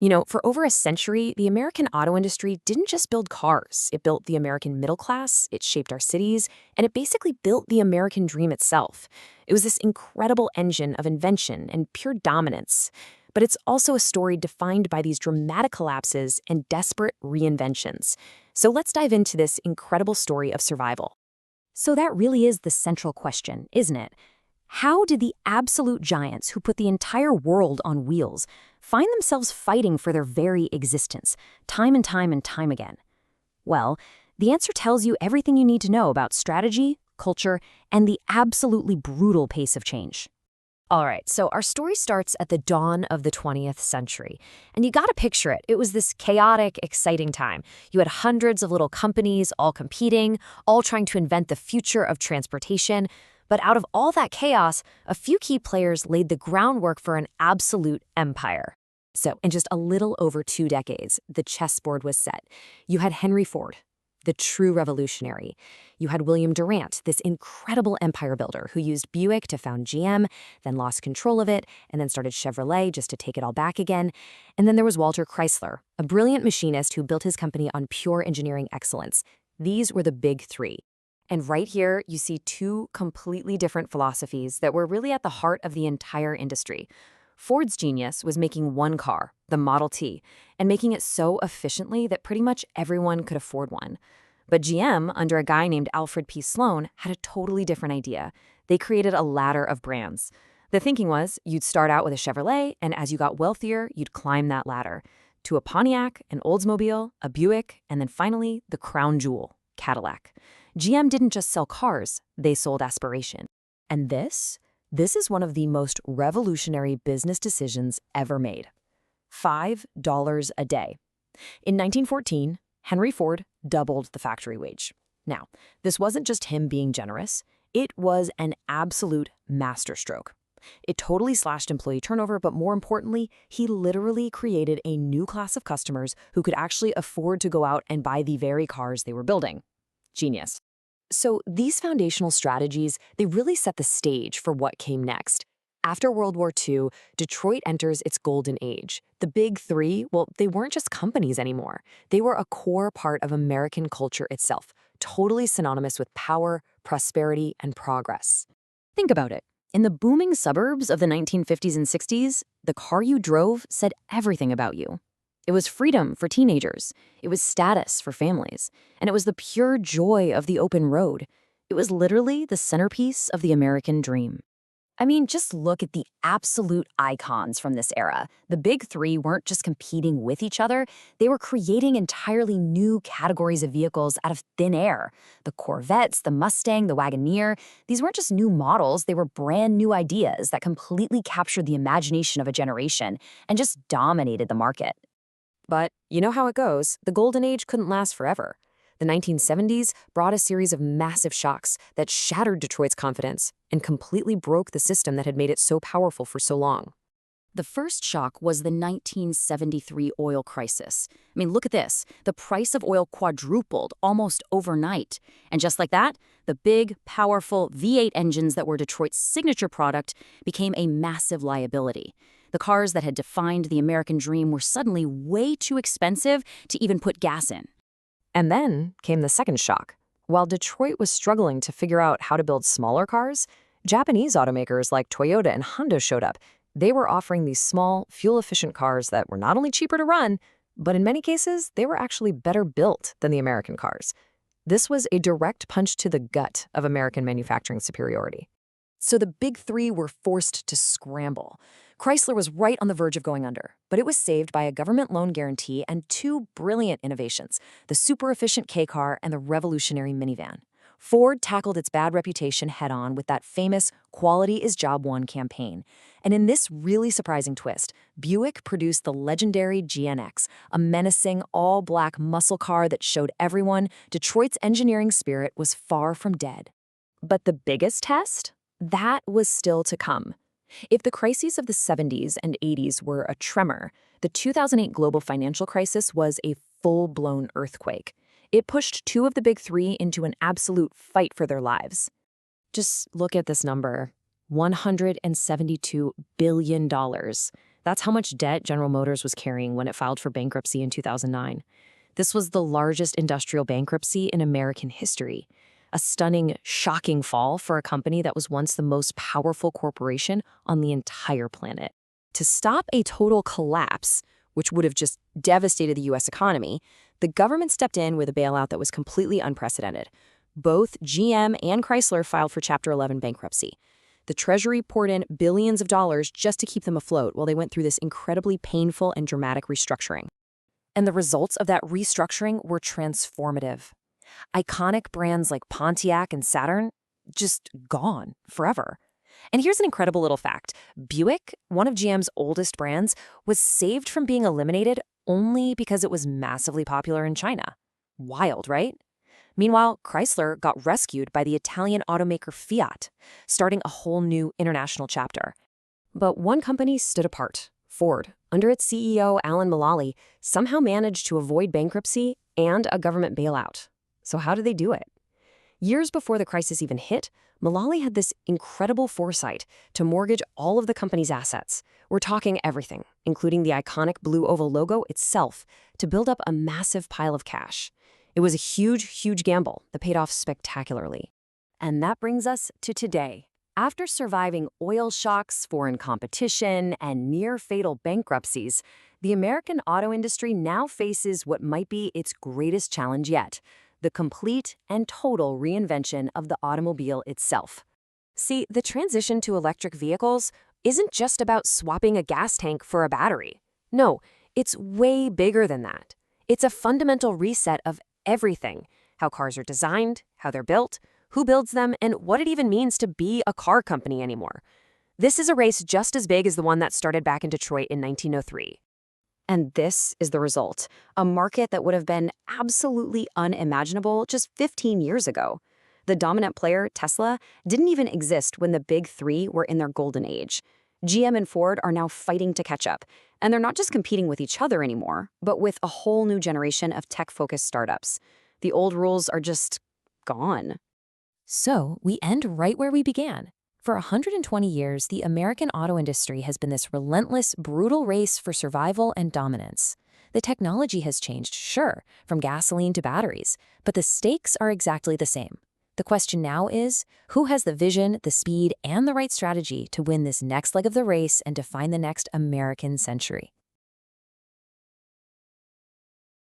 For over a century, the American auto industry didn't just build cars. It built the American middle class, it shaped our cities, and it basically built the American dream itself. It was this incredible engine of invention and pure dominance. But it's also a story defined by these dramatic collapses and desperate reinventions. So let's dive into this incredible story of survival. So that really is the central question, isn't it? How did the absolute giants who put the entire world on wheels find themselves fighting for their very existence, time and time and time again? Well, the answer tells you everything you need to know about strategy, culture, and the absolutely brutal pace of change. All right, so our story starts at the dawn of the 20th century. And you gotta picture it. It was this chaotic, exciting time. You had hundreds of little companies all competing, all trying to invent the future of transportation. But out of all that chaos, a few key players laid the groundwork for an absolute empire. So in just a little over 2 decades, the chessboard was set. You had Henry Ford, the true revolutionary. You had William Durant, this incredible empire builder who used Buick to found GM, then lost control of it, and then started Chevrolet just to take it all back again. And then there was Walter Chrysler, a brilliant machinist who built his company on pure engineering excellence. These were the big three. And right here, you see two completely different philosophies that were really at the heart of the entire industry. Ford's genius was making one car, the Model T, and making it so efficiently that pretty much everyone could afford one. But GM, under a guy named Alfred P. Sloan, had a totally different idea. They created a ladder of brands. The thinking was you'd start out with a Chevrolet, and as you got wealthier, you'd climb that ladder to a Pontiac, an Oldsmobile, a Buick, and then finally the crown jewel, Cadillac. GM didn't just sell cars, they sold aspiration. And this is one of the most revolutionary business decisions ever made. $5 a day. In 1914, Henry Ford doubled the factory wage. Now, this wasn't just him being generous, it was an absolute masterstroke. It totally slashed employee turnover, but more importantly, he literally created a new class of customers who could actually afford to go out and buy the very cars they were building. Genius. So these foundational strategies, they really set the stage for what came next. After World War II, Detroit enters its golden age. The big three, well, they weren't just companies anymore. They were a core part of American culture itself, totally synonymous with power, prosperity, and progress. Think about it. In the booming suburbs of the 1950s and 60s, the car you drove said everything about you. It was freedom for teenagers, it was status for families, and it was the pure joy of the open road. It was literally the centerpiece of the American dream. I mean, just look at the absolute icons from this era. The big three weren't just competing with each other, they were creating entirely new categories of vehicles out of thin air. The Corvettes, the Mustang, the Wagoneer, these weren't just new models, they were brand new ideas that completely captured the imagination of a generation and just dominated the market. But you know how it goes. The golden age couldn't last forever. The 1970s brought a series of massive shocks that shattered Detroit's confidence and completely broke the system that had made it so powerful for so long. The first shock was the 1973 oil crisis. I mean, look at this. The price of oil quadrupled almost overnight. And just like that, the big, powerful V8 engines that were Detroit's signature product became a massive liability. The cars that had defined the American dream were suddenly way too expensive to even put gas in. And then came the second shock. While Detroit was struggling to figure out how to build smaller cars, Japanese automakers like Toyota and Honda showed up. They were offering these small, fuel-efficient cars that were not only cheaper to run, but in many cases, they were actually better built than the American cars. This was a direct punch to the gut of American manufacturing superiority. So the big three were forced to scramble. Chrysler was right on the verge of going under, but it was saved by a government loan guarantee and two brilliant innovations, the super-efficient K-car and the revolutionary minivan. Ford tackled its bad reputation head-on with that famous "Quality is Job One" campaign. And in this really surprising twist, Buick produced the legendary GNX, a menacing, all-black muscle car that showed everyone Detroit's engineering spirit was far from dead. But the biggest test? That was still to come. If the crises of the 70s and 80s were a tremor, the 2008 global financial crisis was a full-blown earthquake. It pushed two of the big three into an absolute fight for their lives. Just look at this number, $172 billion. That's how much debt General Motors was carrying when it filed for bankruptcy in 2009. This was the largest industrial bankruptcy in American history. A stunning, shocking fall for a company that was once the most powerful corporation on the entire planet. To stop a total collapse, which would have just devastated the U.S. economy, the government stepped in with a bailout that was completely unprecedented. Both GM and Chrysler filed for Chapter 11 bankruptcy. The Treasury poured in billions of dollars just to keep them afloat while they went through this incredibly painful and dramatic restructuring. And the results of that restructuring were transformative. Iconic brands like Pontiac and Saturn, just gone forever. And here's an incredible little fact. Buick, one of GM's oldest brands, was saved from being eliminated only because it was massively popular in China. Wild, right? Meanwhile, Chrysler got rescued by the Italian automaker Fiat, starting a whole new international chapter. But one company stood apart. Ford, under its CEO Alan Mulally, somehow managed to avoid bankruptcy and a government bailout. So how did they do it? Years before the crisis even hit, Mulally had this incredible foresight to mortgage all of the company's assets. We're talking everything, including the iconic blue oval logo itself, to build up a massive pile of cash. It was a huge, huge gamble that paid off spectacularly. And that brings us to today. After surviving oil shocks, foreign competition, and near-fatal bankruptcies, the American auto industry now faces what might be its greatest challenge yet: the complete and total reinvention of the automobile itself. See, the transition to electric vehicles isn't just about swapping a gas tank for a battery. No, it's way bigger than that. It's a fundamental reset of everything: how cars are designed, how they're built, who builds them, and what it even means to be a car company anymore. This is a race just as big as the one that started back in Detroit in 1903. And this is the result: a market that would have been absolutely unimaginable just 15 years ago. The dominant player, Tesla, didn't even exist when the big three were in their golden age. GM and Ford are now fighting to catch up, and they're not just competing with each other anymore, but with a whole new generation of tech-focused startups. The old rules are just gone. So we end right where we began. For 120 years, the American auto industry has been this relentless, brutal race for survival and dominance. The technology has changed, sure, from gasoline to batteries, but the stakes are exactly the same. The question now is, who has the vision, the speed, and the right strategy to win this next leg of the race and define the next American century?